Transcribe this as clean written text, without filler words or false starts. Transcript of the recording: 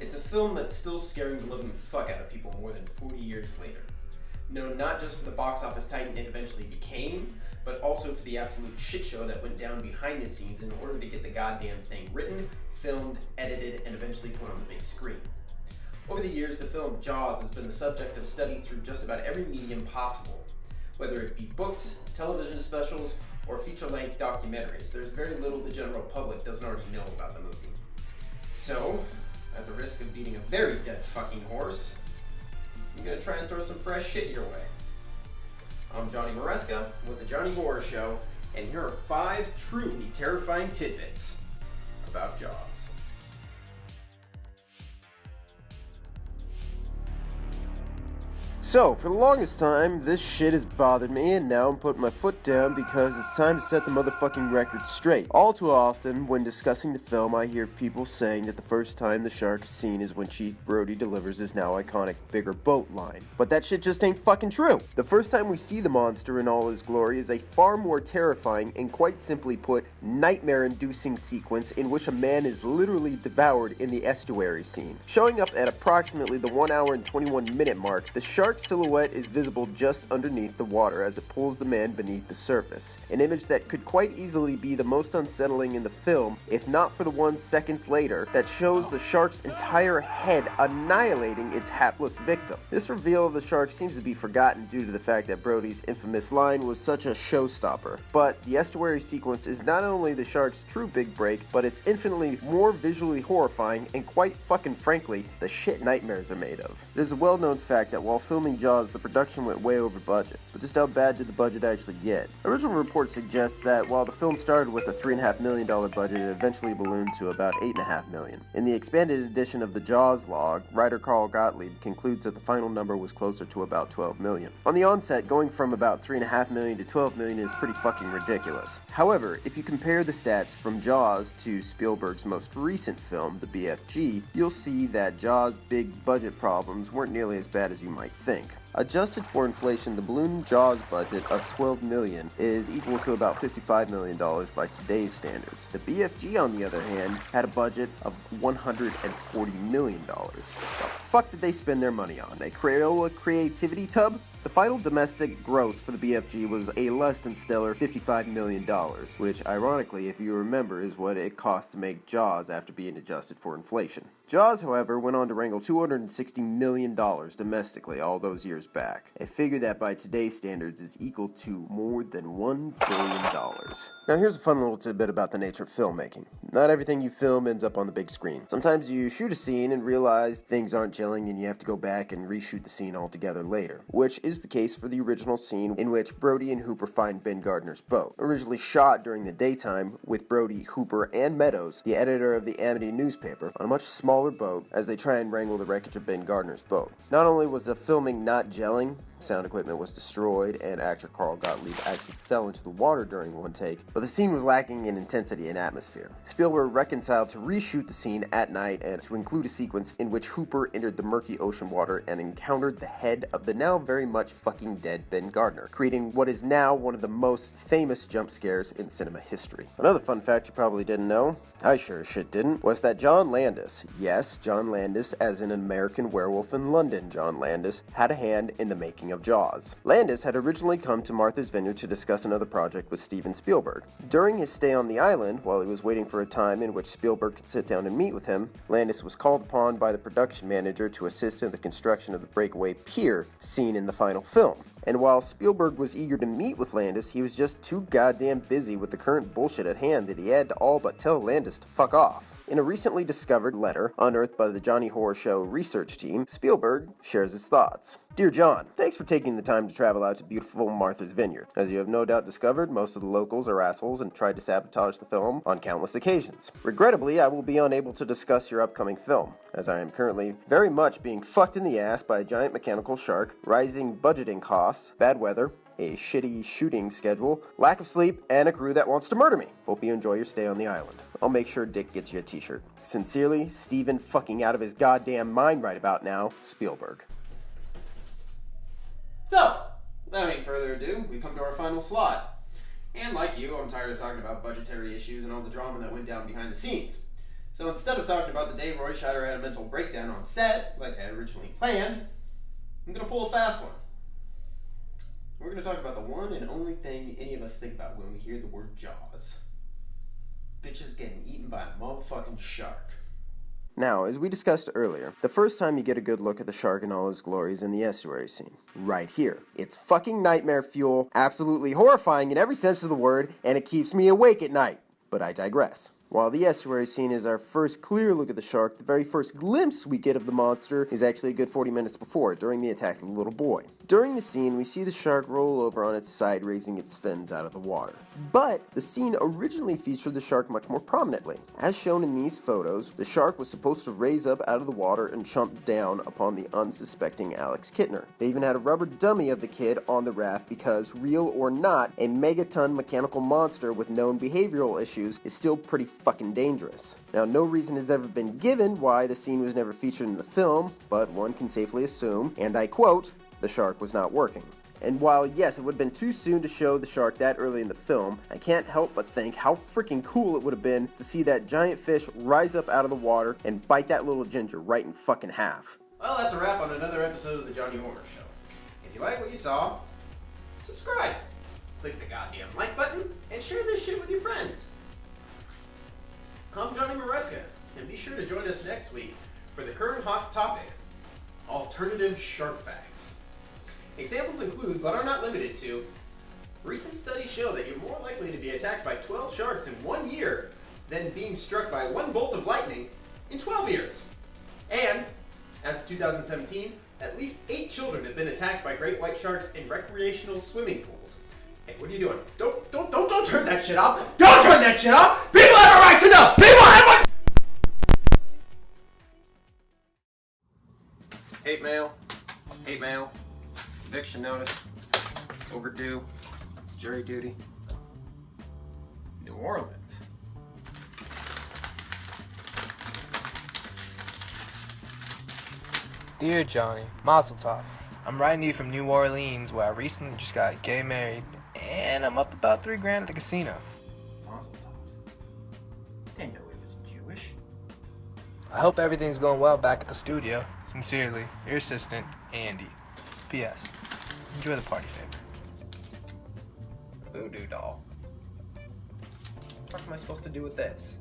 It's a film that's still scaring the living fuck out of people more than 40 years later. Known not just for the box office titan it eventually became, but also for the absolute shit show that went down behind the scenes in order to get the goddamn thing written, filmed, edited, and eventually put on the big screen. Over the years, the film Jaws has been the subject of study through just about every medium possible. Whether it be books, television specials, or feature-length documentaries, there's very little the general public doesn't already know about the movie. So, at the risk of beating a very dead fucking horse, I'm gonna try and throw some fresh shit your way. I'm Jony Horror Show with the Jony Horror Show, and here are 5 truly terrifying tidbits about Jaws. So, for the longest time, this shit has bothered me, and now I'm putting my foot down because it's time to set the motherfucking record straight. All too often, when discussing the film, I hear people saying that the first time the shark is seen is when Chief Brody delivers his now iconic bigger boat line. But that shit just ain't fucking true. The first time we see the monster in all his glory is a far more terrifying and, quite simply put, nightmare-inducing sequence in which a man is literally devoured in the estuary scene. Showing up at approximately the 1 hour and 21 minute mark, the shark's silhouette is visible just underneath the water as it pulls the man beneath the surface. An image that could quite easily be the most unsettling in the film, if not for the one seconds later that shows the shark's entire head annihilating its hapless victim. This reveal of the shark seems to be forgotten due to the fact that Brody's infamous line was such a showstopper. But the estuary sequence is not only the shark's true big break, but it's infinitely more visually horrifying and, quite fucking frankly, the shit nightmares are made of. It is a well-known fact that while filming Jaws, the production went way over budget. But just how bad did the budget actually get? Original reports suggest that while the film started with a $3.5 million budget, it eventually ballooned to about $8.5 million. In the expanded edition of the Jaws log, writer Carl Gottlieb concludes that the final number was closer to about $12 million. On the onset, going from about $3.5 million to $12 million is pretty fucking ridiculous. However, if you compare the stats from Jaws to Spielberg's most recent film, the BFG, you'll see that Jaws' big budget problems weren't nearly as bad as you might think. Adjusted for inflation, the balloon Jaws budget of $12 million is equal to about $55 million by today's standards. The BFG, on the other hand, had a budget of $140 million. The fuck did they spend their money on? A Crayola creativity tub? The final domestic gross for the BFG was a less than stellar $55 million, which, ironically, if you remember, is what it cost to make Jaws after being adjusted for inflation. Jaws, however, went on to wrangle $260 million domestically all those years back, a figure that by today's standards is equal to more than $1 billion. Now here's a fun little tidbit about the nature of filmmaking. Not everything you film ends up on the big screen. Sometimes you shoot a scene and realize things aren't gelling and you have to go back and reshoot the scene altogether later, which is the case for the original scene in which Brody and Hooper find Ben Gardner's boat. Originally shot during the daytime with Brody, Hooper, and Meadows, the editor of the Amity newspaper, on a much smaller boat as they try and wrangle the wreckage of Ben Gardner's boat. Not only was the filming not gelling, sound equipment was destroyed, and actor Carl Gottlieb actually fell into the water during one take, but the scene was lacking in intensity and atmosphere. Spielberg reconciled to reshoot the scene at night and to include a sequence in which Hooper entered the murky ocean water and encountered the head of the now very much fucking dead Ben Gardner, creating what is now one of the most famous jump scares in cinema history. Another fun fact you probably didn't know, I sure as shit didn't, was that John Landis, yes, John Landis as in an American Werewolf in London John Landis, had a hand in the making of Jaws. Landis had originally come to Martha's Vineyard to discuss another project with Steven Spielberg. During his stay on the island, while he was waiting for a time in which Spielberg could sit down and meet with him, Landis was called upon by the production manager to assist in the construction of the breakaway pier seen in the final film. And while Spielberg was eager to meet with Landis, he was just too goddamn busy with the current bullshit at hand that he had to all but tell Landis to fuck off. In a recently discovered letter, unearthed by the Jony Horror Show research team, Spielberg shares his thoughts. Dear John, thanks for taking the time to travel out to beautiful Martha's Vineyard. As you have no doubt discovered, most of the locals are assholes and tried to sabotage the film on countless occasions. Regrettably, I will be unable to discuss your upcoming film, as I am currently very much being fucked in the ass by a giant mechanical shark, rising budgeting costs, bad weather, a shitty shooting schedule, lack of sleep, and a crew that wants to murder me. Hope you enjoy your stay on the island. I'll make sure Dick gets you a t-shirt. Sincerely, Steven fucking out of his goddamn mind right about now, Spielberg. So, without any further ado, we come to our final slot. And like you, I'm tired of talking about budgetary issues and all the drama that went down behind the scenes. So instead of talking about the day Roy Scheider had a mental breakdown on set, like I originally planned, I'm going to pull a fast one. We're going to talk about the one and only thing any of us think about when we hear the word Jaws. Bitches getting eaten by a motherfucking shark. Now, as we discussed earlier, the first time you get a good look at the shark in all his glory is in the estuary scene. Right here. It's fucking nightmare fuel, absolutely horrifying in every sense of the word, and it keeps me awake at night. But I digress. While the estuary scene is our first clear look at the shark, the very first glimpse we get of the monster is actually a good 40 minutes before, during the attack of the little boy. During the scene, we see the shark roll over on its side, raising its fins out of the water. But the scene originally featured the shark much more prominently. As shown in these photos, the shark was supposed to raise up out of the water and chomp down upon the unsuspecting Alex Kittner. They even had a rubber dummy of the kid on the raft because, real or not, a megaton mechanical monster with known behavioral issues is still pretty fucking dangerous. Now, no reason has ever been given why the scene was never featured in the film, but one can safely assume, and I quote, the shark was not working. And while, yes, it would have been too soon to show the shark that early in the film, I can't help but think how freaking cool it would have been to see that giant fish rise up out of the water and bite that little ginger right in fucking half. Well, that's a wrap on another episode of the Jony Horror Show. If you like what you saw, subscribe. Click the goddamn like button and share this shit with your friends. I'm Johnny Maresca, and be sure to join us next week for the current hot topic, alternative shark facts. Examples include, but are not limited to, recent studies show that you're more likely to be attacked by 12 sharks in 1 year than being struck by one bolt of lightning in 12 years. And, as of 2017, at least 8 children have been attacked by great white sharks in recreational swimming pools. Hey, what are you doing? Don't turn that shit off! Don't turn that shit off! People have a right to know! People have a... Hate mail, eviction notice, overdue, jury duty, New Orleans. Dear Johnny, Mazel Tov. I'm writing to you from New Orleans where I recently just got gay married and I'm up about $3,000 at the casino. Mazel Tov. Didn't know he was Jewish. I hope everything's going well back at the studio. Sincerely, your assistant, Andy. P.S. Enjoy the party favor. Voodoo doll. What the fuck am I supposed to do with this?